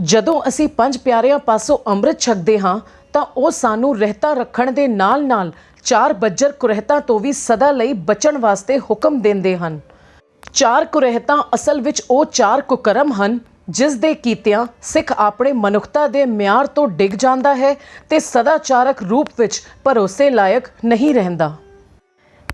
ਜਦੋਂ ਅਸੀਂ ਪੰਜ ਪਿਆਰਿਆਂ ਪਾਸੋਂ ਅੰਮ੍ਰਿਤ ਛਕਦੇ ਹਾਂ ਤਾਂ ਉਹ ਸਾਨੂੰ ਰਹਿਤਾ ਰੱਖਣ ਦੇ ਨਾਲ-ਨਾਲ ਚਾਰ ਬੱਜਰ ਕੁਰਹਿਤਾਂ ਤੋਂ ਵੀ ਸਦਾ ਲਈ ਬਚਣ ਵਾਸਤੇ ਹੁਕਮ ਦਿੰਦੇ ਹਨ। ਚਾਰ ਕੁਰਹਿਤਾਂ ਅਸਲ ਵਿੱਚ ਉਹ ਚਾਰ ਕੁਕਰਮ ਹਨ ਜਿਸ ਦੇ ਕੀਤਿਆਂ ਸਿੱਖ ਆਪਣੇ ਮਨੁੱਖਤਾ ਦੇ ਮਿਆਰ ਤੋਂ ਡਿੱਗ ਜਾਂਦਾ ਹੈ ਤੇ ਸਦਾਚਾਰਕ ਰੂਪ ਵਿੱਚ ਭਰੋਸੇ ਲਾਇਕ ਨਹੀਂ ਰਹਿੰਦਾ।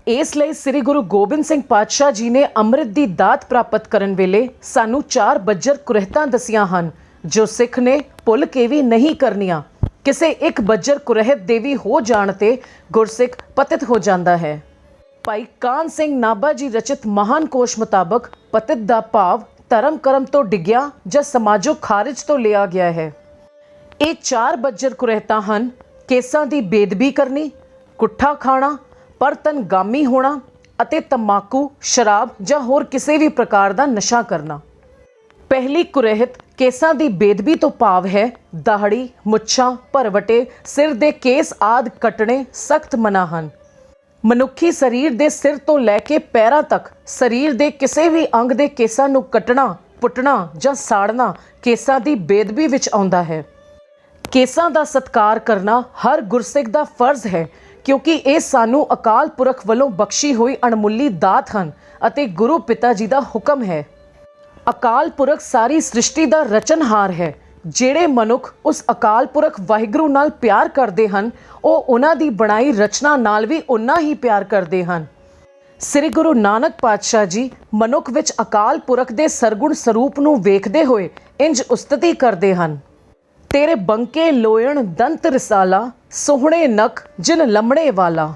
ਇਸ ਲਈ ਸ੍ਰੀ ਗੁਰੂ ਗੋਬਿੰਦ ਸਿੰਘ ਪਾਤਸ਼ਾਹ ਜੀ ਨੇ ਅੰਮ੍ਰਿਤ ਦੀ ਦਾਤ ਪ੍ਰਾਪਤ ਕਰਨ ਵੇਲੇ ਸਾਨੂੰ ਚਾਰ ਬੱਜਰ ਕੁਰਹਿਤਾਂ ਦਸੀਆਂ ਹਨ ਜੋ ਸਿੱਖ ਨੇ ਭੁੱਲ ਕੇ ਵੀ ਨਹੀਂ ਕਰਨੀਆਂ। ਕਿਸੇ ਇੱਕ ਬੱਜਰ ਕੁਰਹਿਤ ਦੇ ਵੀ ਹੋ ਜਾਣ ਤੇ ਗੁਰਸਿੱਖ ਪਤਿਤ ਹੋ ਜਾਂਦਾ ਹੈ। ਭਾਈ ਕਾਹਨ ਸਿੰਘ ਨਾਭਾ ਜੀ ਰਚਿਤ ਮਹਾਨ ਕੋਸ਼ ਮੁਤਾਬਕ ਪਤਿਤ ਦਾ ਭਾਵ ਧਰਮ ਕਰਮ ਤੋਂ ਡਿੱਗਿਆ ਜਾਂ ਸਮਾਜੋ ਖਾਰਿਜ ਤੋਂ ਲਿਆ ਗਿਆ ਹੈ। ਇਹ ਚਾਰ ਬੱਜਰ ਕੁਰਹਿਤਾਂ ਹਨ: ਕੇਸਾਂ ਦੀ ਬੇਦਬੀ ਕਰਨੀ, ਕੁੱਠਾ ਖਾਣਾ, ਪਰਤਨਗਾਮੀ ਹੋਣਾ ਅਤੇ ਤੰਬਾਕੂ, ਸ਼ਰਾਬ ਜਾਂ ਹੋਰ ਕਿਸੇ ਵੀ ਪ੍ਰਕਾਰ ਦਾ ਨਸ਼ਾ ਕਰਨਾ। ਪਹਿਲੀ ਕੁਰਹਿਤ ਕੇਸਾਂ ਦੀ ਬੇਦਬੀ ਤੋਂ ਭਾਵ ਹੈ ਦਾਹੜੀ, ਮੁੱਛਾਂ, ਭਰਵਟੇ, ਸਿਰ ਦੇ ਕੇਸ ਆਦਿ ਕੱਟਣੇ ਸਖਤ ਮਨਾ ਹਨ। ਮਨੁੱਖੀ ਸਰੀਰ ਦੇ ਸਿਰ ਤੋਂ ਲੈ ਕੇ ਪੈਰਾਂ ਤੱਕ ਸਰੀਰ ਦੇ ਕਿਸੇ ਵੀ ਅੰਗ ਦੇ ਕੇਸਾਂ ਨੂੰ ਕੱਟਣਾ, ਪੁੱਟਣਾ ਜਾਂ ਸਾੜਨਾ ਕੇਸਾਂ ਦੀ ਬੇਦਬੀ ਵਿੱਚ ਆਉਂਦਾ ਹੈ। ਕੇਸਾਂ ਦਾ ਸਤਿਕਾਰ ਕਰਨਾ ਹਰ ਗੁਰਸਿੱਖ ਦਾ ਫਰਜ਼ ਹੈ ਕਿਉਂਕਿ ਇਹ ਸਾਨੂੰ ਅਕਾਲ ਪੁਰਖ ਵੱਲੋਂ ਬਖਸ਼ੀ ਹੋਈ ਅਣਮੁੱਲੀ ਦਾਤ ਹਨ ਅਤੇ ਗੁਰੂ ਪਿਤਾ ਜੀ ਦਾ ਹੁਕਮ ਹੈ। ਅਕਾਲ ਪੁਰਖ ਸਾਰੀ ਸ੍ਰਿਸ਼ਟੀ ਦਾ ਰਚਨਹਾਰ ਹੈ। ਜਿਹੜੇ ਮਨੁੱਖ ਉਸ ਅਕਾਲ ਪੁਰਖ ਵਾਹਿਗੁਰੂ ਨਾਲ ਪਿਆਰ ਕਰਦੇ ਹਨ ਉਹ ਉਹਨਾਂ ਦੀ ਬਣਾਈ ਰਚਨਾ ਨਾਲ ਵੀ ਉਨਾ ਹੀ ਪਿਆਰ ਕਰਦੇ ਹਨ। ਸ੍ਰੀ ਗੁਰੂ ਨਾਨਕ ਪਾਤਸ਼ਾਹ ਜੀ ਮਨੁੱਖ ਵਿੱਚ ਅਕਾਲ ਪੁਰਖ ਦੇ ਸਰਗੁਣ ਸਰੂਪ ਨੂੰ ਵੇਖਦੇ ਹੋਏ ਇੰਜ ਉਸਤਤੀ ਕਰਦੇ ਹਨ: ਤੇਰੇ ਬੰਕੇ ਲੋਇਣ ਦੰਤ ਰਸਾਲਾ, ਸੋਹਣੇ ਨਖ ਜਿਨ ਲੰਮੜੇ ਵਾਲਾ।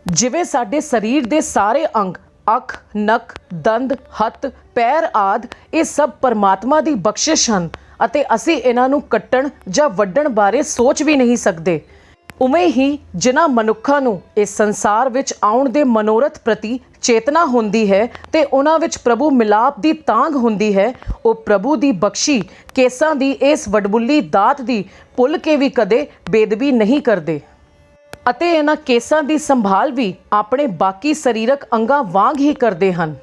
ਜਿਵੇਂ ਸਾਡੇ ਸਰੀਰ ਦੇ ਸਾਰੇ ਅੰਗ ਅੱਖ, ਨੱਕ, ਦੰਦ, ਹੱਥ, ਪੈਰ ਆਦਿ ਇਹ ਸਭ ਪਰਮਾਤਮਾ ਦੀ ਬਖਸ਼ਿਸ਼ ਹਨ ਅਤੇ ਅਸੀਂ ਇਹਨਾਂ ਨੂੰ ਕੱਟਣ ਜਾਂ ਵੱਢਣ ਬਾਰੇ ਸੋਚ ਵੀ ਨਹੀਂ ਸਕਦੇ। ਉਵੇਂ ਹੀ ਜਿਨ੍ਹਾਂ ਮਨੁੱਖਾਂ ਨੂੰ ਇਸ ਸੰਸਾਰ ਵਿੱਚ ਆਉਣ ਦੇ ਮਨੋਰਥ ਪ੍ਰਤੀ ਚੇਤਨਾ ਹੁੰਦੀ ਹੈ ਤੇ ਉਹਨਾਂ ਵਿੱਚ ਪ੍ਰਭੂ ਮਿਲਾਪ ਦੀ ਤਾਂਘ ਹੁੰਦੀ ਹੈ, ਉਹ ਪ੍ਰਭੂ ਦੀ ਬਖਸ਼ੀ ਕੇਸਾਂ ਦੀ ਇਸ ਵਡਮੁੱਲੀ ਦਾਤ ਦੀ ਭੁੱਲ ਕੇ ਵੀ ਕਦੇ ਬੇਦਬੀ ਨਹੀਂ ਕਰਦੇ ਅਤੇ ਇਹਨਾਂ ਕੇਸਾਂ ਦੀ ਸੰਭਾਲ ਵੀ ਆਪਣੇ ਬਾਕੀ ਸਰੀਰਕ ਅੰਗਾਂ ਵਾਂਗ ਹੀ ਕਰਦੇ ਹਨ।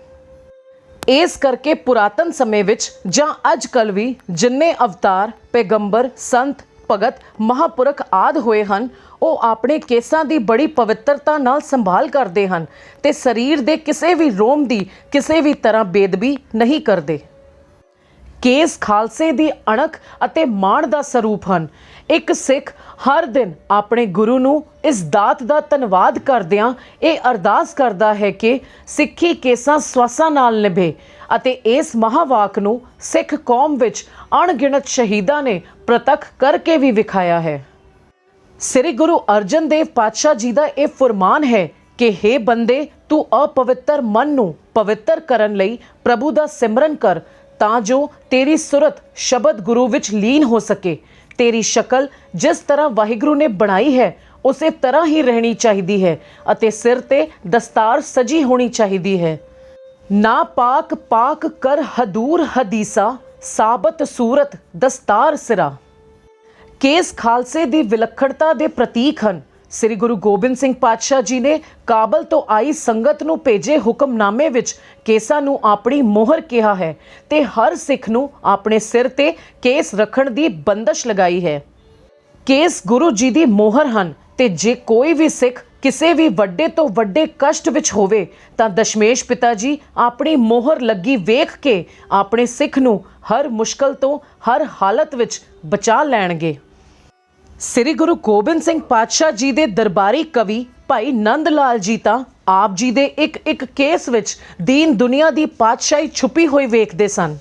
ਇਸ ਕਰਕੇ ਪੁਰਾਤਨ ਸਮੇਂ ਵਿੱਚ ਜਾਂ ਅੱਜ ਕੱਲ੍ਹ ਵੀ ਜਿੰਨੇ ਅਵਤਾਰ, ਪੈਗੰਬਰ, ਸੰਤ, ਭਗਤ, ਮਹਾਂਪੁਰਖ ਆਦਿ ਹੋਏ ਹਨ ਉਹ ਆਪਣੇ ਕੇਸਾਂ ਦੀ ਬੜੀ ਪਵਿੱਤਰਤਾ ਨਾਲ ਸੰਭਾਲ ਕਰਦੇ ਹਨ ਤੇ ਸਰੀਰ ਦੇ ਕਿਸੇ ਵੀ ਰੋਮ ਦੀ ਕਿਸੇ ਵੀ ਤਰ੍ਹਾਂ ਬੇਦਬੀ ਨਹੀਂ ਕਰਦੇ। ਕੇਸ ਖਾਲਸੇ ਦੀ ਅਣਖ ਅਤੇ ਮਾਣ ਦਾ ਸਰੂਪ ਹਨ। ਇੱਕ ਸਿੱਖ ਹਰ ਦਿਨ ਆਪਣੇ ਗੁਰੂ ਨੂੰ ਇਸ ਦਾਤ ਦਾ ਧੰਨਵਾਦ ਕਰਦਿਆਂ ਇਹ ਅਰਦਾਸ ਕਰਦਾ ਹੈ ਕਿ ਸਿੱਖੀ ਕੇਸਾਂ ਸਵਾਸਾਂ ਨਾਲ ਨਿਭੇ ਅਤੇ ਇਸ ਮਹਾਵਾਕ ਨੂੰ ਸਿੱਖ ਕੌਮ ਵਿੱਚ ਅਣਗਿਣਤ ਸ਼ਹੀਦਾਂ ਨੇ ਪ੍ਰਤੱਖ ਕਰਕੇ ਵੀ ਵਿਖਾਇਆ ਹੈ। ਸ੍ਰੀ ਗੁਰੂ ਅਰਜਨ ਦੇਵ ਪਾਤਸ਼ਾਹ ਜੀ ਦਾ ਇਹ ਫੁਰਮਾਨ ਹੈ ਕਿ ਹੇ ਬੰਦੇ, ਤੂੰ ਅਪਵਿੱਤਰ ਮਨ ਨੂੰ ਪਵਿੱਤਰ ਕਰਨ ਲਈ ਪ੍ਰਭੂ ਦਾ ਸਿਮਰਨ ਕਰ ਤਾਂ ਜੋ ਤੇਰੀ ਸੁਰਤ ਸ਼ਬਦ ਗੁਰੂ ਵਿੱਚ ਲੀਨ ਹੋ ਸਕੇ। ਤੇਰੀ ਸ਼ਕਲ ਜਿਸ ਤਰ੍ਹਾਂ ਵਾਹਿਗੁਰੂ ਨੇ ਬਣਾਈ ਹੈ ਉਸੇ ਤਰ੍ਹਾਂ ਹੀ ਰਹਿਣੀ ਚਾਹੀਦੀ ਹੈ ਅਤੇ ਸਿਰ ਤੇ ਦਸਤਾਰ ਸਜੀ ਹੋਣੀ ਚਾਹੀਦੀ ਹੈ। ਨਾ ਪਾਕ ਪਾਕ ਕਰ ਹਦੂਰ ਹਦੀਸਾ, ਸਾਬਤ ਸੂਰਤ ਦਸਤਾਰ ਸਿਰਾ। ਕੇਸ ਖਾਲਸੇ ਦੀ ਵਿਲੱਖਣਤਾ ਦੇ ਪ੍ਰਤੀਕ ਹਨ। ਸ੍ਰੀ ਗੁਰੂ ਗੋਬਿੰਦ ਸਿੰਘ ਪਾਤਸ਼ਾਹ ਜੀ ਨੇ ਕਾਬਲ ਤੋਂ ਆਈ ਸੰਗਤ ਨੂੰ ਭੇਜੇ ਹੁਕਮਨਾਮੇ ਵਿੱਚ ਕੇਸਾਂ ਨੂੰ ਆਪਣੀ ਮੋਹਰ ਕਿਹਾ ਹੈ ਤੇ ਹਰ ਸਿੱਖ ਨੂੰ ਆਪਣੇ ਸਿਰ ਤੇ ਕੇਸ ਰੱਖਣ ਦੀ ਬੰਦਸ਼ ਲਗਾਈ ਹੈ। ਕੇਸ ਗੁਰੂ ਜੀ ਦੀ ਮੋਹਰ ਹਨ ਤੇ ਜੇ ਕੋਈ ਵੀ ਸਿੱਖ ਕਿਸੇ ਵੀ ਵੱਡੇ ਤੋਂ ਵੱਡੇ ਕਸ਼ਟ ਵਿੱਚ ਹੋਵੇ ਤਾਂ ਦਸ਼ਮੇਸ਼ ਪਿਤਾ ਜੀ ਆਪਣੀ ਮੋਹਰ ਲੱਗੀ ਵੇਖ ਕੇ ਆਪਣੇ ਸਿੱਖ ਨੂੰ ਹਰ ਮੁਸ਼ਕਲ ਤੋਂ ਹਰ ਹਾਲਤ ਵਿੱਚ ਬਚਾ ਲੈਣਗੇ। ਸ੍ਰੀ ਗੁਰੂ ਗੋਬਿੰਦ ਸਿੰਘ ਪਾਤਸ਼ਾਹ ਜੀ ਦੇ ਦਰਬਾਰੀ ਕਵੀ ਭਾਈ ਨੰਦ ਲਾਲ ਜੀ ਤਾਂ ਆਪ ਜੀ ਦੇ ਇੱਕ ਕੇਸ ਵਿੱਚ ਦੀਨ ਦੁਨੀਆ ਦੀ ਪਾਤਸ਼ਾਹੀ ਛੁਪੀ ਹੋਈ ਵੇਖਦੇ ਸਨ।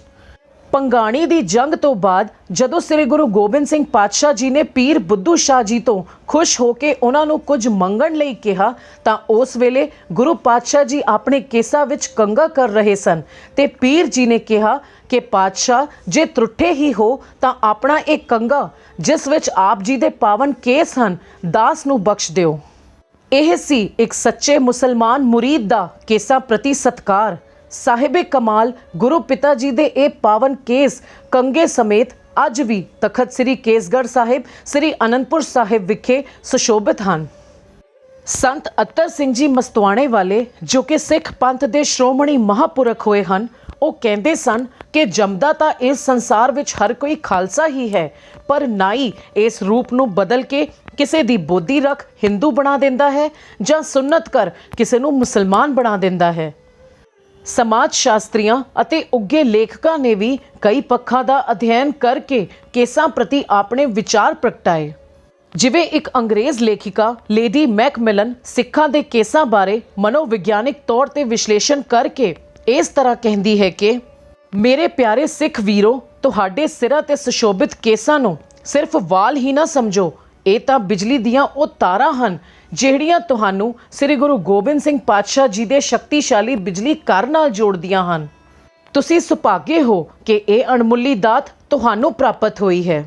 ਪੰਗਾਣੀ ਦੀ ਜੰਗ ਤੋਂ ਬਾਅਦ ਜਦੋਂ ਸ੍ਰੀ ਗੁਰੂ ਗੋਬਿੰਦ ਸਿੰਘ ਪਾਤਸ਼ਾਹ ਜੀ ਨੇ ਪੀਰ ਬੁੱਧੂ ਸ਼ਾਹ ਜੀ ਤੋਂ ਖੁਸ਼ ਹੋ ਕੇ ਉਹਨਾਂ ਨੂੰ ਕੁਝ ਮੰਗਣ ਲਈ ਕਿਹਾ ਤਾਂ ਉਸ ਵੇਲੇ ਗੁਰੂ ਪਾਤਸ਼ਾਹ ਜੀ ਆਪਣੇ ਕੇਸਾਂ ਵਿੱਚ ਕੰਘਾ ਕਰ ਰਹੇ ਸਨ ਤੇ ਪੀਰ ਜੀ ਨੇ ਕਿਹਾ ਕਿ ਪਾਤਸ਼ਾਹ, ਜੇ ਤਰੁੱਠੇ ਹੀ ਹੋ ਤਾਂ ਆਪਣਾ ਇਹ ਕੰਘਾ ਜਿਸ ਵਿੱਚ ਆਪ ਜੀ ਦੇ ਪਾਵਨ ਕੇਸ ਹਨ ਦਾਸ ਨੂੰ ਬਖਸ਼ ਦਿਓ। ਇਹ ਸੀ ਇੱਕ ਸੱਚੇ ਮੁਸਲਮਾਨ ਮੁਰੀਦ ਦਾ ਕੇਸਾਂ ਪ੍ਰਤੀ ਸਤਿਕਾਰ। ਸਾਹਿਬੇ ਕਮਾਲ ਗੁਰੂ ਪਿਤਾ ਜੀ ਦੇ ਇਹ ਪਾਵਨ ਕੇਸ ਕੰਗੇ ਸਮੇਤ ਅੱਜ ਵੀ ਤਖਤ ਸ੍ਰੀ ਕੇਸਗੜ੍ਹ ਸਾਹਿਬ, ਸ੍ਰੀ ਅਨੰਦਪੁਰ ਸਾਹਿਬ ਵਿਖੇ ਸੁਸ਼ੋਭਿਤ ਹਨ। ਸੰਤ ਅੱਤਰ ਸਿੰਘ ਜੀ ਮਸਤਵਾਣੇ ਵਾਲੇ ਜੋ ਕਿ ਸਿੱਖ ਪੰਥ ਦੇ ਸ਼੍ਰੋਮਣੀ ਮਹਾਂਪੁਰਖ ਹੋਏ ਹਨ, ਉਹ ਕਹਿੰਦੇ ਸਨ ਕਿ ਜੰਮਦਾ ਤਾਂ ਇਸ ਸੰਸਾਰ ਵਿੱਚ ਹਰ ਕੋਈ ਖਾਲਸਾ ਹੀ ਹੈ, ਪਰ ਨਾਈ ਇਸ ਰੂਪ ਨੂੰ ਬਦਲ ਕੇ ਕਿਸੇ ਦੀ ਬੋਦੀ ਰੱਖ ਹਿੰਦੂ ਬਣਾ ਦਿੰਦਾ ਹੈ ਜਾਂ ਸੁੰਨਤ ਕਰ ਕਿਸੇ ਨੂੰ ਮੁਸਲਮਾਨ ਬਣਾ ਦਿੰਦਾ ਹੈ। ਸਮਾਜ ਸ਼ਾਸਤਰੀਆਂ ਅਤੇ ਉੱਘੇ ਲੇਖਕਾਂ ਨੇ ਵੀ ਕਈ ਪੱਖਾਂ ਦਾ ਅਧਿਐਨ ਕਰਕੇ ਕੇਸਾਂ ਪ੍ਰਤੀ ਆਪਣੇ ਵਿਚਾਰ ਪ੍ਰਗਟਾਏ। ਜਿਵੇਂ ਇੱਕ ਅੰਗਰੇਜ਼ ਲੇਖਿਕਾ ਲੇਡੀ ਮੈਕਮਿਲਨ ਸਿੱਖਾਂ ਦੇ ਕੇਸਾਂ ਬਾਰੇ ਮਨੋਵਿਗਿਆਨਿਕ ਤੌਰ ਤੇ ਵਿਸ਼ਲੇਸ਼ਣ ਕਰਕੇ ਇਸ ਤਰ੍ਹਾਂ ਕਹਿੰਦੀ ਹੈ ਕਿ ਮੇਰੇ ਪਿਆਰੇ ਸਿੱਖ ਵੀਰੋ, ਤੁਹਾਡੇ ਸਿਰਾਂ ਤੇ ਸੁਸ਼ੋਭਿਤ ਕੇਸਾਂ ਨੂੰ ਸਿਰਫ ਵਾਲ ਹੀ ਨਾ ਸਮਝੋ, ਇਹ ਤਾਂ ਬਿਜਲੀ ਦੀਆਂ ਉਹ ਤਾਰਾਂ ਹਨ ਜਿਹੜੀਆਂ ਤੁਹਾਨੂੰ ਸ੍ਰੀ ਗੁਰੂ ਗੋਬਿੰਦ ਸਿੰਘ ਪਾਤਸ਼ਾਹ ਜੀ ਦੇ ਸ਼ਕਤੀਸ਼ਾਲੀ ਬਿਜਲੀ ਘਰ ਨਾਲ ਜੋੜਦੀਆਂ ਹਨ। ਤੁਸੀਂ ਸੁਭਾਗੇ ਹੋ ਕਿ ਇਹ ਅਣਮੁੱਲੀ ਦਾਤ ਤੁਹਾਨੂੰ ਪ੍ਰਾਪਤ ਹੋਈ ਹੈ।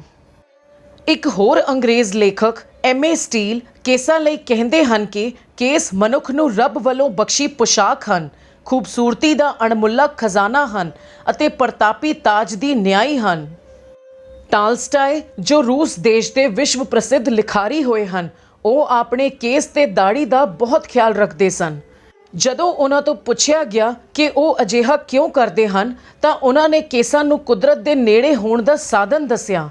ਇੱਕ ਹੋਰ ਅੰਗਰੇਜ਼ ਲੇਖਕ M.A. ਸਟੀਲ ਕੇਸਾਂ ਲਈ ਕਹਿੰਦੇ ਹਨ ਕਿ ਕੇਸ ਮਨੁੱਖ ਨੂੰ ਰੱਬ ਵੱਲੋਂ ਬਖਸ਼ੀ ਪੁਸ਼ਾਕ ਹਨ, ਖੂਬਸੂਰਤੀ ਦਾ ਅਣਮੁੱਲਾ ਖਜ਼ਾਨਾ ਹਨ ਅਤੇ ਪ੍ਰਤਾਪੀ ਤਾਜ ਦੀ ਨਿਆਈ ਹਨ। ਟਾਲਸਟਾਏ, ਜੋ ਰੂਸ ਦੇਸ਼ ਦੇ ਵਿਸ਼ਵ ਪ੍ਰਸਿੱਧ ਲਿਖਾਰੀ ਹੋਏ ਹਨ, ਉਹ ਆਪਣੇ ਕੇਸ ਤੇ ਦਾੜੀ ਦਾ ਬਹੁਤ ਖਿਆਲ ਰੱਖਦੇ ਸਨ। ਜਦੋਂ ਉਹਨਾਂ ਤੋਂ ਪੁੱਛਿਆ ਗਿਆ ਕਿ ਉਹ ਅਜਿਹਾ ਕਿਉਂ ਕਰਦੇ ਹਨ ਤਾਂ ਉਹਨਾਂ ਨੇ ਕੇਸਾਂ ਨੂੰ ਕੁਦਰਤ ਦੇ ਨੇੜੇ ਹੋਣ ਦਾ ਸਾਧਨ ਦੱਸਿਆ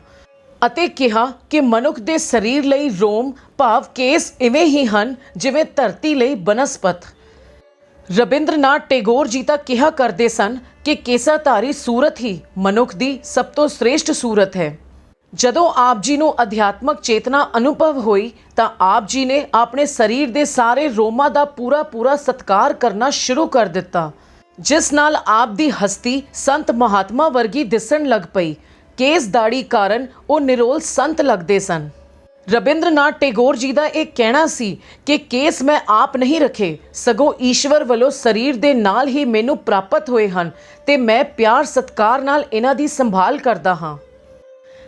ਅਤੇ ਕਿਹਾ ਕਿ ਮਨੁੱਖ ਦੇ ਸਰੀਰ ਲਈ ਰੋਮ ਭਾਵ ਕੇਸ ਇਵੇਂ ਹੀ ਹਨ ਜਿਵੇਂ ਧਰਤੀ ਲਈ ਬਨਸਪਤ। ਰਵਿੰਦਰਨਾਥ ਟੈਗੋਰ ਜੀ ਤਾਂ ਕਿਹਾ ਕਰਦੇ ਸਨ ਕਿ ਕੇਸਾਧਾਰੀ ਸੂਰਤ ਹੀ ਮਨੁੱਖ ਦੀ ਸਭ ਤੋਂ ਸ੍ਰੇਸ਼ਟ ਸੂਰਤ ਹੈ। ਜਦੋਂ ਆਪ ਜੀ ਨੂੰ ਅਧਿਆਤਮਕ ਚੇਤਨਾ ਅਨੁਭਵ ਹੋਈ ਤਾਂ ਆਪ ਜੀ ਨੇ ਆਪਣੇ ਸਰੀਰ ਦੇ ਸਾਰੇ ਰੋਮਾਂ ਦਾ ਪੂਰਾ ਸਤਿਕਾਰ ਕਰਨਾ ਸ਼ੁਰੂ ਕਰ ਦਿੱਤਾ, ਜਿਸ ਨਾਲ ਆਪ ਦੀ ਹਸਤੀ ਸੰਤ ਮਹਾਤਮਾ ਵਰਗੀ ਦਿਸਣ ਲੱਗ ਪਈ। ਕੇਸ ਦਾੜੀ ਕਾਰਨ ਉਹ ਨਿਰੋਲ ਸੰਤ ਲੱਗਦੇ ਸਨ। ਰਵਿੰਦਰਨਾਥ ਟੈਗੋਰ ਜੀ ਦਾ ਇਹ ਕਹਿਣਾ ਸੀ ਕਿ ਕੇਸ ਮੈਂ ਆਪ ਨਹੀਂ ਰੱਖੇ, ਸਗੋਂ ਈਸ਼ਵਰ ਵੱਲੋਂ ਸਰੀਰ ਦੇ ਨਾਲ ਹੀ ਮੈਨੂੰ ਪ੍ਰਾਪਤ ਹੋਏ ਹਨ ਤੇ ਮੈਂ ਪਿਆਰ ਸਤਿਕਾਰ ਨਾਲ ਇਹਨਾਂ ਦੀ ਸੰਭਾਲ ਕਰਦਾ ਹਾਂ।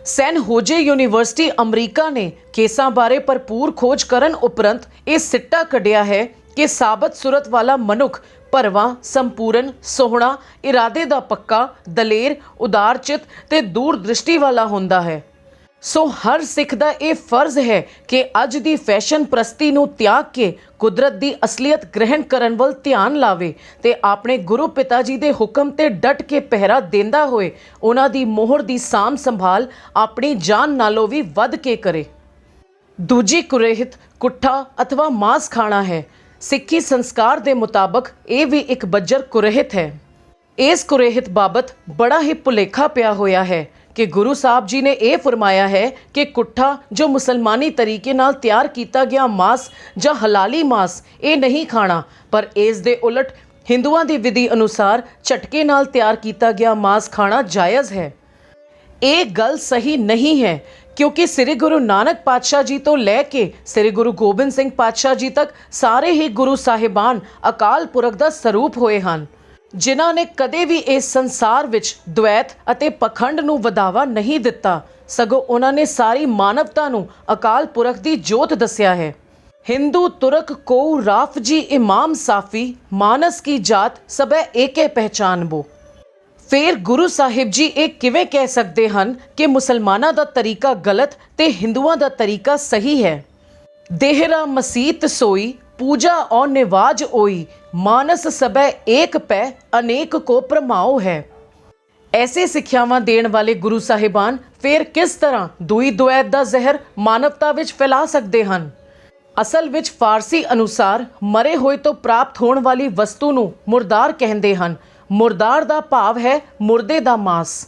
ਸੈਨ ਹੋਜੇ ਯੂਨੀਵਰਸਿਟੀ ਅਮਰੀਕਾ ਨੇ ਕੇਸਾਂ ਬਾਰੇ ਭਰਪੂਰ ਖੋਜ ਕਰਨ ਉਪਰੰਤ ਇਹ ਸਿੱਟਾ ਕੱਢਿਆ ਹੈ ਕਿ ਸਾਬਤ ਸੂਰਤ ਵਾਲਾ ਮਨੁੱਖ ਭਰਵਾਂ, ਸੰਪੂਰਨ, ਸੋਹਣਾ, ਇਰਾਦੇ ਦਾ ਪੱਕਾ, ਦਲੇਰ, ਉਦਾਰਚਿਤ ਤੇ ਦੂਰ ਦ੍ਰਿਸ਼ਟੀ ਵਾਲਾ ਹੁੰਦਾ ਹੈ। ਸੋ ਹਰ ਸਿੱਖ ਦਾ ਇਹ ਫਰਜ਼ ਹੈ ਕਿ ਅੱਜ ਦੀ ਫੈਸ਼ਨ ਪ੍ਰਸਤੀ ਨੂੰ ਤਿਆਗ ਕੇ ਕੁਦਰਤ ਦੀ ਅਸਲੀਅਤ ਗ੍ਰਹਿਣ ਕਰਨ ਵੱਲ ਧਿਆਨ ਲਾਵੇ ਤੇ ਆਪਣੇ ਗੁਰੂ ਪਿਤਾ ਜੀ ਦੇ ਹੁਕਮ ਤੇ ਡਟ ਕੇ ਪਹਿਰਾ ਦਿੰਦਾ ਹੋਏ ਉਹਨਾਂ ਦੀ ਮੋਹਰ ਦੀ ਸਾਂਭ ਸੰਭਾਲ ਆਪਣੀ ਜਾਨ ਨਾਲੋਂ ਵੀ ਵੱਧ ਕੇ ਕਰੇ। ਦੂਜੀ ਕੁਰੇਹਤ ਕੁੱਠਾ ਅਥਵਾ ਮਾंस ਖਾਣਾ ਹੈ। ਸਿੱਖੀ ਸੰਸਕਾਰ ਦੇ ਮੁਤਾਬਕ ਇਹ ਵੀ ਇੱਕ ਬੱਜਰ ਕੁਰੇਹਤ ਹੈ। ਇਸ ਕੁਰੇਹਤ ਬਾਬਤ ਬੜਾ ਹੀ ਭੁਲੇਖਾ ਪਿਆ ਹੋਇਆ ਹੈ ਕਿ ਗੁਰੂ ਸਾਹਿਬ ਜੀ ਨੇ ਇਹ ਫਰਮਾਇਆ ਹੈ ਕਿ ਕੁੱਠਾ ਜੋ ਮੁਸਲਮਾਨੀ ਤਰੀਕੇ ਨਾਲ ਤਿਆਰ ਕੀਤਾ ਗਿਆ ਮਾंस ਜਾਂ ਹਲਾਲੀ ਮਾंस ਇਹ ਨਹੀਂ ਖਾਣਾ, ਪਰ ਇਸ ਦੇ ਉਲਟ ਹਿੰਦੂਆਂ ਦੀ ਵਿਧੀ ਅਨੁਸਾਰ ਝਟਕੇ ਨਾਲ ਤਿਆਰ ਕੀਤਾ ਗਿਆ ਮਾंस ਖਾਣਾ ਜਾਇਜ਼ ਹੈ। ਇਹ ਗੱਲ ਸਹੀ ਨਹੀਂ ਹੈ ਕਿਉਂਕਿ ਸ੍ਰੀ ਗੁਰੂ ਨਾਨਕ ਪਾਤਸ਼ਾਹ ਜੀ ਤੋਂ ਲੈ ਕੇ ਸ੍ਰੀ ਗੁਰੂ ਗੋਬਿੰਦ ਸਿੰਘ ਪਾਤਸ਼ਾਹ ਜੀ ਤੱਕ ਸਾਰੇ ਹੀ ਗੁਰੂ ਸਾਹਿਬਾਨ ਅਕਾਲ ਪੁਰਖ ਦਾ ਸਰੂਪ ਹੋਏ ਹਨ, ਜਿਨ੍ਹਾਂ ਨੇ ਕਦੇ ਵੀ ਇਸ ਸੰਸਾਰ ਵਿੱਚ ਦੁਐਤ ਅਤੇ ਪਖੰਡ ਨੂੰ ਵਧਾਵਾ ਨਹੀਂ ਦਿੱਤਾ, ਸਗੋਂ ਉਹਨਾਂ ਨੇ ਸਾਰੀ ਮਾਨਵਤਾ ਨੂੰ ਅਕਾਲ ਪੁਰਖ ਦੀ ਜੋਤ ਦੱਸਿਆ ਹੈ। ਹਿੰਦੂ ਤੁਰਕ ਕੋ ਰਾਫ ਜੀ ਇਮਾਮ ਸਾਫੀ, ਮਾਨਸ ਕੀ ਜਾਤ ਸਬੈ ਏਕੇ ਪਹਿਚਾਨਬੋ। ਫਿਰ ਗੁਰੂ ਸਾਹਿਬ ਜੀ ਇਹ ਕਿਵੇਂ ਕਹਿ ਸਕਦੇ ਹਨ ਕਿ ਮੁਸਲਮਾਨਾਂ ਦਾ ਤਰੀਕਾ ਗਲਤ ਤੇ ਹਿੰਦੂਆਂ ਦਾ ਤਰੀਕਾ ਸਹੀ ਹੈ। ਦੇਹਰਾ ਮਸੀਤ ਸੋਈ पूजा और निवाज ओई, मानस सबै एक पै अनेक को प्रमाओ है। ऐसे सिक्ख्यावां देण वाले गुरु साहिबान फिर किस तरह दुई दुऐत दा ਜ਼ਹਿਰ ਮਾਨਵਤਾ ਵਿੱਚ ਫੈਲਾ ਸਕਦੇ ਹਨ। ਅਸਲ ਵਿੱਚ ਫਾਰਸੀ ਅਨੁਸਾਰ ਮਰੇ ਹੋਏ ਤੋਂ ਪ੍ਰਾਪਤ ਹੋਣ ਵਾਲੀ ਵਸਤੂ ਨੂੰ ਮੁਰਦਾਰ ਕਹਿੰਦੇ ਹਨ। ਮੁਰਦਾਰ ਦਾ ਭਾਵ ਹੈ ਮੁਰਦੇ ਦਾ ਮਾंस।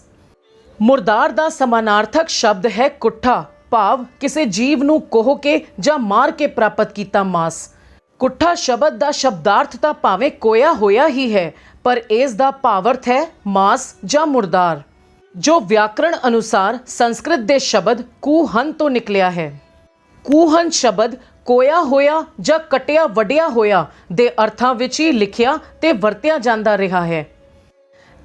ਮੁਰਦਾਰ ਦਾ ਸਮਾਨਾਰਥਕ ਸ਼ਬਦ ਹੈ ਕੁੱਠਾ, ਭਾਵ ਕਿਸੇ ਜੀਵ ਨੂੰ ਕੋਹ ਕੇ ਜਾਂ ਮਾਰ ਕੇ ਪ੍ਰਾਪਤ ਕੀਤਾ ਮਾंस। ਕੁੱਠਾ ਸ਼ਬਦ ਦਾ ਸ਼ਬਦਾਰਥ ਤਾਂ ਭਾਵੇਂ ਕੋਇਆ ਹੋਇਆ ਹੀ ਹੈ, ਪਰ ਇਸ ਦਾ ਭਾਵਰਥ ਹੈ ਮਾंस ਜਾਂ ਮੁਰਦਾਰ, ਜੋ ਵਿਆਕਰਣ ਅਨੁਸਾਰ ਸੰਸਕ੍ਰਿਤ ਦੇ ਸ਼ਬਦ ਕੂਹਨ ਤੋਂ ਨਿਕਲਿਆ ਹੈ। ਕੂਹਨ ਸ਼ਬਦ ਕੋਇਆ ਹੋਇਆ ਜਾਂ ਕਟਿਆ ਵੱਢਿਆ ਹੋਇਆ ਦੇ ਅਰਥਾਂ ਵਿੱਚ ਹੀ ਲਿਖਿਆ ਤੇ ਵਰਤਿਆ ਜਾਂਦਾ ਰਿਹਾ ਹੈ।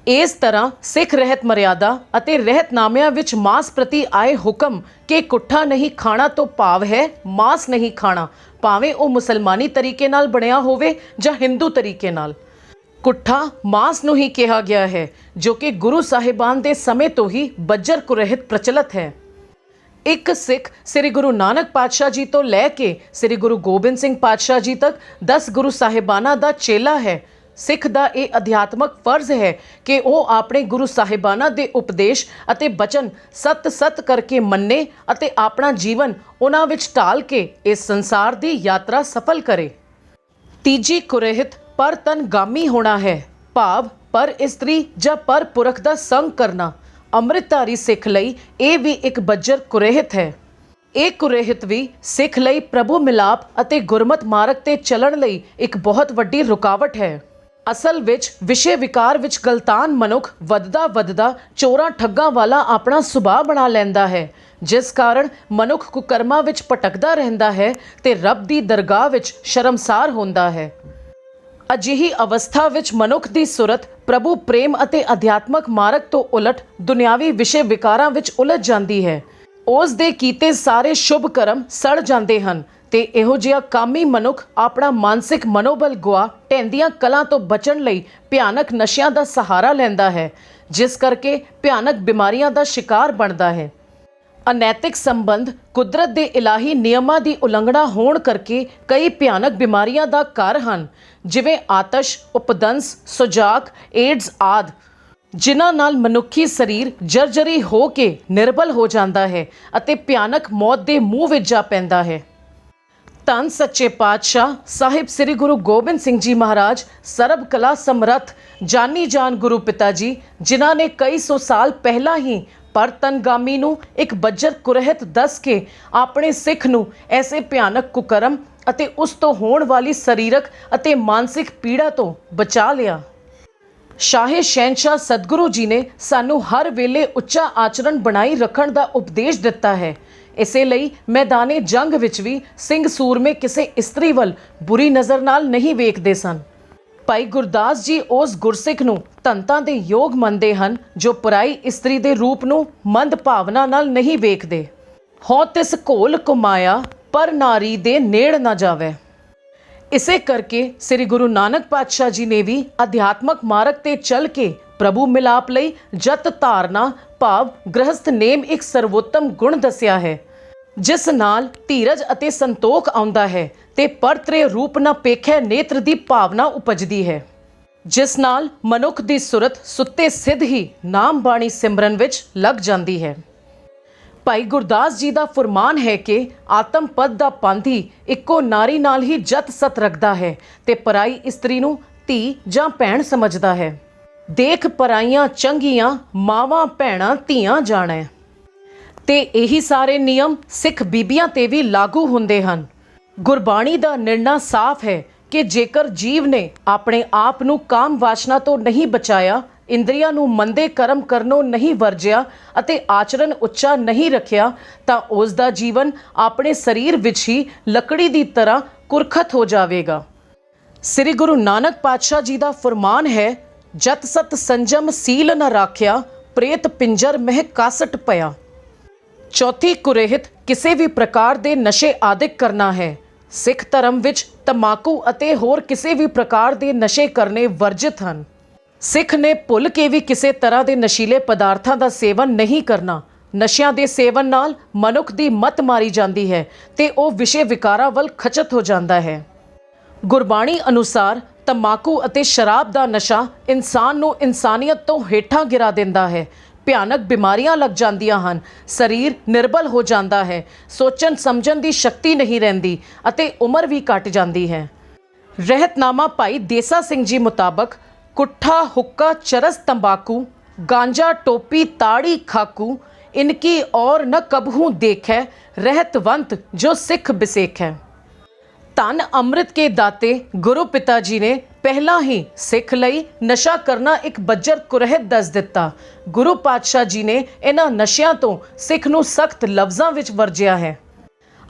ਇਸ ਤਰ੍ਹਾਂ ਸਿੱਖ ਰਹਿਤ ਮਰਿਆਦਾ ਅਤੇ ਰਹਿਤਨਾਮਿਆਂ ਵਿੱਚ ਮਾंस ਪ੍ਰਤੀ ਆਏ ਹੁਕਮ ਕਿ ਕੁੱਠਾ ਨਹੀਂ ਖਾਣਾ ਤੋਂ ਭਾਵ ਹੈ ਮਾंस ਨਹੀਂ ਖਾਣਾ, ਭਾਵੇਂ ਉਹ ਮੁਸਲਮਾਨੀ ਤਰੀਕੇ ਨਾਲ ਬਣਿਆ ਹੋਵੇ ਜਾਂ ਹਿੰਦੂ ਤਰੀਕੇ ਨਾਲ। ਕੁੱਠਾ ਮਾंस ਨੂੰ ਹੀ ਕਿਹਾ ਗਿਆ ਹੈ, ਜੋ ਕਿ ਗੁਰੂ ਸਾਹਿਬਾਨ ਦੇ ਸਮੇਂ ਤੋਂ ਹੀ ਬੱਜਰ ਕੁਰਹਿਤ ਪ੍ਰਚਲਿਤ ਹੈ। ਇੱਕ ਸਿੱਖ ਸ੍ਰੀ ਗੁਰੂ ਨਾਨਕ ਪਾਤਸ਼ਾਹ ਜੀ ਤੋਂ ਲੈ ਕੇ ਸ੍ਰੀ ਗੁਰੂ ਗੋਬਿੰਦ ਸਿੰਘ ਪਾਤਸ਼ਾਹ ਜੀ ਤੱਕ 10 ਗੁਰੂ ਸਾਹਿਬਾਨਾਂ ਦਾ ਚੇਲਾ ਹੈ। ਸਿੱਖ ਦਾ ਇਹ ਅਧਿਆਤਮਕ ਫਰਜ਼ ਹੈ ਕਿ ਉਹ ਆਪਣੇ ਗੁਰੂ ਸਾਹਿਬਾਨਾਂ ਦੇ ਉਪਦੇਸ਼ ਅਤੇ ਬਚਨ ਸਤ ਕਰਕੇ ਮੰਨੇ ਅਤੇ ਆਪਣਾ ਜੀਵਨ ਉਹਨਾਂ ਵਿੱਚ ਢਾਲ ਕੇ ਇਸ ਸੰਸਾਰ ਦੀ ਯਾਤਰਾ ਸਫਲ ਕਰੇ। ਤੀਜੀ ਕੁਰਹਿਤ ਪਰਤਨਗਾਮੀ ਹੋਣਾ ਹੈ, ਭਾਵ ਪਰ ਇਸਤਰੀ ਜਾਂ ਪਰ ਪੁਰਖ ਦਾ ਸੰਗ ਕਰਨਾ। ਅੰਮ੍ਰਿਤਧਾਰੀ ਸਿੱਖ ਲਈ ਇਹ ਵੀ ਇੱਕ ਬੱਜਰ ਕੁਰਹਿਤ ਹੈ। ਇਹ ਕੁਰਹਿਤ ਵੀ ਸਿੱਖ ਲਈ ਪ੍ਰਭੂ ਮਿਲਾਪ ਅਤੇ ਗੁਰਮਤ ਮਾਰਗ ਤੇ ਚੱਲਣ ਲਈ ਇੱਕ ਬਹੁਤ ਵੱਡੀ ਰੁਕਾਵਟ ਹੈ। ਅਸਲ ਵਿੱਚ ਵਿਸ਼ੇ ਵਿਕਾਰ ਵਿੱਚ ਗਲਤਾਨ ਮਨੁੱਖ ਵੱਧਦਾ ਚੋਰਾਂ ਠੱਗਾਂ ਵਾਲਾ ਆਪਣਾ ਸੁਭਾਅ ਬਣਾ ਲੈਂਦਾ ਹੈ, ਜਿਸ ਕਾਰਨ ਮਨੁੱਖ ਕੁਕਰਮਾਂ ਵਿੱਚ ਭਟਕਦਾ ਰਹਿੰਦਾ ਹੈ ਤੇ ਰੱਬ ਦੀ ਦਰਗਾਹ ਵਿੱਚ ਸ਼ਰਮਸਾਰ ਹੁੰਦਾ ਹੈ। ਅਜਿਹੀ ਅਵਸਥਾ ਵਿੱਚ ਮਨੁੱਖ ਦੀ ਸੁਰਤ ਪ੍ਰਭੂ ਪ੍ਰੇਮ ਅਤੇ ਅਧਿਆਤਮਕ ਮਾਰਗ ਤੋਂ ਉਲਟ ਦੁਨਿਆਵੀ ਵਿਸ਼ੇ ਵਿਕਾਰਾਂ ਵਿੱਚ ਉਲਝ ਜਾਂਦੀ ਹੈ। ਉਸ ਦੇ ਕੀਤੇ ਸਾਰੇ ਸ਼ੁਭ ਕਰਮ ਸੜ ਜਾਂਦੇ ਹਨ ਤੇ ਇਹੋ ਜਿਹਾ ਕਾਮੀ ਮਨੁੱਖ ਆਪਣਾ ਮਾਨਸਿਕ ਮਨੋਬਲ ਗੁਆ ਢਹਿੰਦੀਆਂ ਕਲਾਂ ਤੋਂ ਬਚਣ ਲਈ ਭਿਆਨਕ ਨਸ਼ਿਆਂ ਦਾ ਸਹਾਰਾ ਲੈਂਦਾ ਹੈ, ਜਿਸ ਕਰਕੇ ਭਿਆਨਕ ਬਿਮਾਰੀਆਂ ਦਾ ਸ਼ਿਕਾਰ ਬਣਦਾ ਹੈ। ਅਨੈਤਿਕ ਸੰਬੰਧ ਕੁਦਰਤ ਦੇ ਇਲਾਹੀ ਨਿਯਮਾਂ ਦੀ ਉਲੰਘਣਾ ਹੋਣ ਕਰਕੇ ਕਈ ਭਿਆਨਕ ਬਿਮਾਰੀਆਂ ਦਾ ਘਰ ਹਨ, ਜਿਵੇਂ ਆਤਸ਼, ਉਪਦੰਸ, ਸੁਜਾਕ, ਏਡਜ਼ ਆਦਿ, ਜਿਨ੍ਹਾਂ ਨਾਲ ਮਨੁੱਖੀ ਸਰੀਰ ਜਰਜਰੀ ਹੋ ਕੇ ਨਿਰਬਲ ਹੋ ਜਾਂਦਾ ਹੈ ਅਤੇ ਭਿਆਨਕ ਮੌਤ ਦੇ ਮੂੰਹ ਵਿੱਚ ਜਾ ਪੈਂਦਾ ਹੈ। ਧੰਨ ਸੱਚੇ ਪਾਤਸ਼ਾਹ ਸਾਹਿਬ ਸ੍ਰੀ ਗੁਰੂ ਗੋਬਿੰਦ ਸਿੰਘ ਜੀ ਮਹਾਰਾਜ ਸਰਬ ਕਲਾ ਸਮਰੱਥ ਜਾਨੀ ਜਾਨ ਗੁਰੂ ਪਿਤਾ ਜੀ, ਜਿਨ੍ਹਾਂ ਨੇ ਕਈ ਸੌ ਸਾਲ ਪਹਿਲਾਂ ਹੀ ਪਰਤਨਗਾਮੀ ਨੂੰ ਇੱਕ ਬੱਜਰ ਕੁਰਹਿਤ ਦੱਸ ਕੇ ਆਪਣੇ ਸਿੱਖ ਨੂੰ ਐਸੇ ਭਿਆਨਕ ਕੁਕਰਮ ਅਤੇ ਉਸ ਤੋਂ ਹੋਣ ਵਾਲੀ ਸਰੀਰਕ ਅਤੇ ਮਾਨਸਿਕ ਪੀੜਾ ਤੋਂ ਬਚਾ ਲਿਆ। ਸ਼ਾਹੇ ਸ਼ਹਿਨਸ਼ਾਹ ਸਤਿਗੁਰੂ ਜੀ ਨੇ ਸਾਨੂੰ ਹਰ ਵੇਲੇ ਉੱਚਾ ਆਚਰਣ ਬਣਾਈ ਰੱਖਣ ਦਾ ਉਪਦੇਸ਼ ਦਿੱਤਾ ਹੈ। ਇਸੇ ਲਈ ਮੈਦਾਨੇ ਜੰਗ ਵਿੱਚ ਵੀ ਸਿੰਘ ਸੂਰਮੇ ਕਿਸੇ ਇਸਤਰੀ ਵੱਲ ਬੁਰੀ ਨਜ਼ਰ ਨਾਲ ਨਹੀਂ ਵੇਖਦੇ ਸਨ। ਭਾਈ ਗੁਰਦਾਸ ਜੀ ਉਸ ਗੁਰਸਿੱਖ ਨੂੰ ਧੰਤਾਂ ਦੇ ਯੋਗ ਮੰਨਦੇ ਹਨ ਜੋ ਪਰਾਈ ਇਸਤਰੀ ਦੇ ਰੂਪ ਨੂੰ ਮੰਦ ਭਾਵਨਾ ਨਾਲ ਨਹੀਂ ਵੇਖਦੇ। ਹੋ ਤਿਸ ਘੋਲ ਕੁਮਾਇਆ ਪਰ ਨਾਰੀ ਦੇ ਨੇੜ ਨਾ ਜਾਵੇ। ਇਸੇ ਕਰਕੇ ਸ੍ਰੀ ਗੁਰੂ ਨਾਨਕ ਪਾਤਸ਼ਾਹ ਜੀ ਨੇ ਵੀ ਅਧਿਆਤਮਕ ਮਾਰਗ ਤੇ ਚੱਲ ਕੇ ਪ੍ਰਭੂ ਮਿਲਾਪ ਲਈ ਜਤ ਧਾਰਨਾ ਭਾਵ ਗ੍ਰਹਸਥ ਨੇਮ ਇੱਕ ਸਰਵੋਤਮ ਗੁਣ ਦੱਸਿਆ ਹੈ, ਜਿਸ ਨਾਲ ਧੀਰਜ ਅਤੇ ਸੰਤੋਖ ਆਉਂਦਾ ਹੈ ਤੇ ਪਰਤਰੇ ਰੂਪ ਨਾ ਪੇਖੈ ਨੇਤਰ ਦੀ ਭਾਵਨਾ ਉਪਜਦੀ ਹੈ, ਜਿਸ ਨਾਲ ਮਨੁੱਖ ਦੀ ਸੁਰਤ ਸੁੱਤੇ ਸਿੱਧ ਹੀ ਨਾਮ ਬਾਣੀ ਸਿਮਰਨ ਵਿੱਚ ਲੱਗ ਜਾਂਦੀ ਹੈ। ਭਾਈ ਗੁਰਦਾਸ ਜੀ ਦਾ ਫਰਮਾਨ ਹੈ ਕਿ ਆਤਮ ਪਦ ਦਾ ਪਾਂਧੀ ਇੱਕੋ ਨਾਰੀ ਨਾਲ ਹੀ ਜਤ ਸਤ ਰੱਖਦਾ ਹੈ ਤੇ ਪਰਾਈ ਇਸਤਰੀ ਨੂੰ ਧੀ ਜਾਂ ਭੈਣ ਸਮਝਦਾ ਹੈ। ਦੇਖ ਪਰਾਈਆਂ ਚੰਗੀਆਂ ਮਾਵਾਂ ਭੈਣਾਂ ਧੀਆਂ ਜਾਣੈ। ਤੇ ਇਹੀ ਸਾਰੇ ਨਿਯਮ ਸਿੱਖ ਬੀਬੀਆਂ ਤੇ ਵੀ ਲਾਗੂ ਹੁੰਦੇ ਹਨ। ਗੁਰਬਾਣੀ ਦਾ ਨਿਰਣਾ ਸਾਫ਼ ਹੈ ਕਿ ਜੇਕਰ ਜੀਵ ਨੇ ਆਪਣੇ ਆਪ ਨੂੰ ਕਾਮ ਵਾਸ਼ਨਾ ਤੋਂ ਨਹੀਂ ਬਚਾਇਆ, ਇੰਦਰੀਆਂ ਨੂੰ ਮੰਦੇ ਕਰਮ ਕਰਨੋਂ ਨਹੀਂ ਵਰਜਿਆ ਅਤੇ ਆਚਰਨ ਉੱਚਾ ਨਹੀਂ ਰੱਖਿਆ, ਤਾਂ ਉਸ ਦਾ ਜੀਵਨ ਆਪਣੇ ਸਰੀਰ ਵਿੱਚ ਹੀ ਲੱਕੜੀ ਦੀ ਤਰ੍ਹਾਂ ਕੁਰਖਤ ਹੋ ਜਾਵੇਗਾ। ਸ੍ਰੀ ਗੁਰੂ ਨਾਨਕ ਪਾਤਸ਼ਾਹ ਜੀ ਦਾ ਫਰਮਾਨ ਹੈ, ਜਤ ਸਤ ਸੰਜਮ ਸੀਲ ਨ ਰਾਖਿਆ, ਪ੍ਰੇਤ ਪਿੰਜਰ ਮਹਿ ਕਾਸਟ ਪਿਆ। ਚੌਥੀ ਕੁਰਹਿਤ ਕਿਸੇ ਵੀ ਪ੍ਰਕਾਰ ਦੇ ਨਸ਼ੇ ਆਦਿਕ ਕਰਨਾ ਹੈ। ਸਿੱਖ ਧਰਮ ਵਿੱਚ ਤੰਬਾਕੂ ਅਤੇ ਹੋਰ ਕਿਸੇ ਵੀ ਪ੍ਰਕਾਰ ਦੇ ਨਸ਼ੇ ਕਰਨੇ ਵਰਜਿਤ ਹਨ। ਸਿੱਖ ਨੇ ਭੁੱਲ ਕੇ ਵੀ ਕਿਸੇ ਤਰ੍ਹਾਂ ਦੇ ਨਸ਼ੀਲੇ ਪਦਾਰਥਾਂ ਦਾ ਸੇਵਨ ਨਹੀਂ ਕਰਨਾ। ਨਸ਼ਿਆਂ ਦੇ ਸੇਵਨ ਨਾਲ ਮਨੁੱਖ ਦੀ ਮੱਤ ਮਾਰੀ ਜਾਂਦੀ ਹੈ ਤੇ ਉਹ ਵਿਸ਼ੇ ਵਿਕਾਰਾਂ ਵੱਲ ਖਚਤ ਹੋ ਜਾਂਦਾ ਹੈ। ਗੁਰਬਾਣੀ ਅਨੁਸਾਰ ਤੰਬਾਕੂ ਅਤੇ ਸ਼ਰਾਬ ਦਾ ਨਸ਼ਾ ਇਨਸਾਨ ਨੂੰ ਇਨਸਾਨੀਅਤ ਤੋਂ ਹੇਠਾਂ ਗਿਰਾ ਦਿੰਦਾ ਹੈ। ਭਿਆਨਕ ਬਿਮਾਰੀਆਂ ਲੱਗ ਜਾਂਦੀਆਂ ਹਨ, ਸਰੀਰ ਨਿਰਬਲ ਹੋ ਜਾਂਦਾ ਹੈ, ਸੋਚਣ ਸਮਝਣ ਦੀ ਸ਼ਕਤੀ ਨਹੀਂ ਰਹਿੰਦੀ ਅਤੇ ਉਮਰ ਵੀ ਘਟ ਜਾਂਦੀ ਹੈ। ਰਹਿਤਨਾਮਾ ਭਾਈ ਦੇਸਾ ਸਿੰਘ ਜੀ ਮੁਤਾਬਕ ਕੁੱਠਾ ਹੁੱਕਾ ਚਰਸ ਤੰਬਾਕੂ गांजा टोपी ताड़ी खाकू इनकी और न कबहू देखै रहतवंत जो सिख बिसेख है। धन अमृत के दाते गुरु पिता जी ने पहला ही सिख लई नशा करना एक बज्जर कुरहत दस दिता। गुरु पातशाह जी ने इन्हां नशियां तो सिख नूं सख्त लफ्ज़ां विच वरजिया है।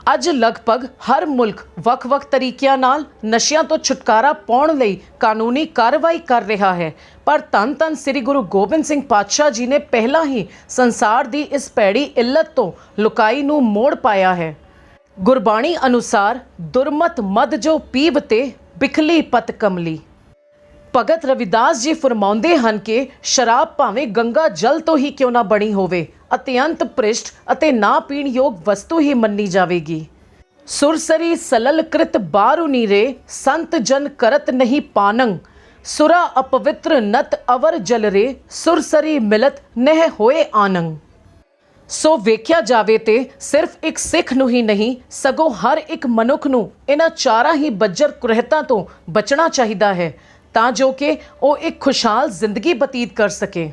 अज लगभग हर मुल्क वख-वख तरीकिਆਂ ਨਾਲ ਨਸ਼ਿਆਂ ਤੋਂ ਛੁਟਕਾਰਾ ਪਾਉਣ ਲਈ ਕਾਨੂੰਨੀ ਕਾਰਵਾਈ ਕਰ ਰਿਹਾ ਹੈ, ਪਰ ਧੰਨ ਸ੍ਰੀ ਗੁਰੂ ਗੋਬਿੰਦ ਸਿੰਘ ਪਾਤਸ਼ਾਹ ਜੀ ਨੇ ਪਹਿਲਾਂ ਹੀ ਸੰਸਾਰ ਦੀ ਇਸ ਭੈੜੀ ਇਲਤ ਤੋਂ ਲੁਕਾਈ ਨੂੰ ਮੋੜ ਪਾਇਆ ਹੈ। ਗੁਰਬਾਣੀ ਅਨੁਸਾਰ ਦੁਰਮਤ ਮਦ ਜੋ ਪੀਬ ਤੇ ਬਿਖਲੀ ਪਤ ਕਮਲੀ। ਭਗਤ ਰਵਿਦਾਸ ਜੀ ਫਰਮਾਉਂਦੇ ਹਨ ਕਿ ਸ਼ਰਾਬ ਭਾਵੇਂ ਗੰਗਾ ਜਲ ਤੋਂ ਹੀ ਕਿਉਂ ਨਾ ਬਣੀ ਹੋਵੇ, ਅਤਿਅੰਤ ਭ੍ਰਿਸ਼ਟ ਅਤੇ ਨਾ ਪੀਣ ਯੋਗ ਵਸਤੂ ਹੀ ਮੰਨੀ ਜਾਵੇਗੀ। ਸੁਰਸਰੀ ਸਲਲ ਕ੍ਰਿਤ ਬਾਰੂ ਨੀਰੇ ਸੰਤ ਜਨ ਕਰਤ ਨਹੀਂ ਪਾਨੰ ਸੁਰਾ ਅਪਵਿੱਤਰ ਨਤ ਅਵਰ ਜਲ ਰੇ ਸੁਰਸਰੀ ਮਿਲਤ ਨਹਿ ਹੋਏ ਆਨੰਗ। ਸੋ ਵੇਖਿਆ ਜਾਵੇ ਤੇ ਸਿਰਫ ਇੱਕ ਸਿੱਖ ਨੂੰ ਹੀ ਨਹੀਂ ਸਗੋਂ ਹਰ ਇੱਕ ਮਨੁੱਖ ਨੂੰ ਇਹਨਾਂ ਚਾਰਾਂ ਹੀ ਬੱਜਰ ਕੁਰਹਿਤਾਂ ਤੋਂ ਬਚਣਾ ਚਾਹੀਦਾ ਹੈ ਤਾਂ ਜੋ ਕਿ ਉਹ ਇੱਕ ਖੁਸ਼ਹਾਲ ਜ਼ਿੰਦਗੀ ਬਤੀਤ ਕਰ ਸਕੇ।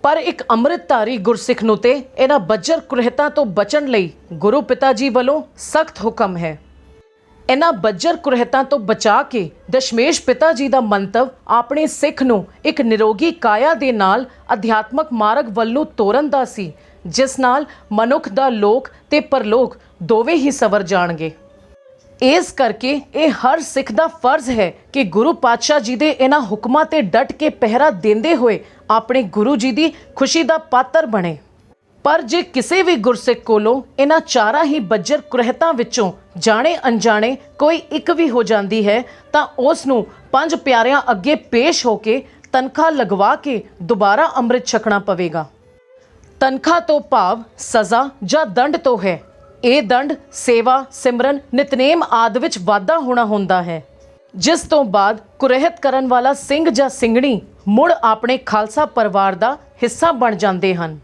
ਪਰ ਇੱਕ ਅੰਮ੍ਰਿਤਧਾਰੀ ਗੁਰਸਿੱਖ ਨੂੰ ਤੇ ਇਹਨਾਂ ਬੱਜਰ ਕੁਰਹਿਤਾਂ ਤੋਂ ਬਚਣ ਲਈ ਗੁਰੂ ਪਿਤਾ ਜੀ ਵੱਲੋਂ ਸਖਤ ਹੁਕਮ ਹੈ। ਇਹਨਾਂ ਬੱਜਰ ਕੁਰਹਿਤਾਂ ਤੋਂ ਬਚਾ ਕੇ ਦਸ਼ਮੇਸ਼ ਪਿਤਾ ਜੀ ਦਾ ਮੰਤਵ ਆਪਣੇ ਸਿੱਖ ਨੂੰ ਇੱਕ ਨਿਰੋਗੀ ਕਾਇਆ ਦੇ ਨਾਲ ਅਧਿਆਤਮਕ ਮਾਰਗ ਵੱਲ ਨੂੰ ਤੋਰਨ ਦਾ ਸੀ, ਜਿਸ ਨਾਲ ਮਨੁੱਖ ਦਾ ਲੋਕ ਤੇ ਪਰਲੋਕ ਦੋਵੇਂ ਹੀ ਸਵਰ ਜਾਣਗੇ। ਇਸ ਕਰਕੇ ਇਹ ਹਰ ਸਿੱਖ ਦਾ ਫਰਜ਼ ਹੈ ਕਿ ਗੁਰੂ ਪਾਤਸ਼ਾਹ ਜੀ ਦੇ ਇਹਨਾਂ ਹੁਕਮਾਂ ਤੇ ਡਟ ਕੇ ਪਹਿਰਾ ਦਿੰਦੇ ਹੋਏ ਆਪਣੇ ਗੁਰੂ ਜੀ ਦੀ ਖੁਸ਼ੀ ਦਾ ਪਾਤਰ ਬਣੇ। ਪਰ ਜੇ ਕਿਸੇ ਵੀ ਗੁਰਸਿੱਖ ਕੋਲੋਂ ਇਹਨਾਂ ਚਾਰਾਂ ਹੀ ਬੱਜਰ ਕੁਰਹਿਤਾਂ ਵਿੱਚੋਂ ਜਾਣੇ ਅਣਜਾਣੇ ਕੋਈ ਇੱਕ ਵੀ ਹੋ ਜਾਂਦੀ ਹੈ ਤਾਂ ਉਸ ਨੂੰ ਪੰਜ ਪਿਆਰਿਆਂ ਅੱਗੇ ਪੇਸ਼ ਹੋ ਕੇ ਤਨਖਾਹ ਲਗਵਾ ਕੇ ਦੁਬਾਰਾ ਅੰਮ੍ਰਿਤ ਛਕਣਾ ਪਵੇਗਾ। ਤਨਖਾਹ ਤੋਂ ਭਾਵ ਸਜ਼ਾ ਜਾਂ ਦੰਡ ਤੋਂ ਹੈ। ਇਹ ਦੰਡ ਸੇਵਾ, ਸਿਮਰਨ, ਨਿਤਨੇਮ ਆਦਿ ਵਿੱਚ ਵਾਧਾ ਹੋਣਾ ਹੁੰਦਾ ਹੈ, ਜਿਸ ਤੋਂ ਬਾਅਦ ਕੁਰਹਿਤ ਕਰਨ ਵਾਲਾ ਸਿੰਘ ਜਾਂ ਸਿੰਘਣੀ ਮੁੜ ਆਪਣੇ ਖਾਲਸਾ ਪਰਿਵਾਰ ਦਾ ਹਿੱਸਾ ਬਣ ਜਾਂਦੇ ਹਨ।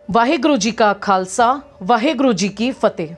ਵਾਹਿਗੁਰੂ ਜੀ ਕਾ ਖਾਲਸਾ, ਵਾਹਿਗੁਰੂ ਜੀ ਕੀ ਫਤਿਹ।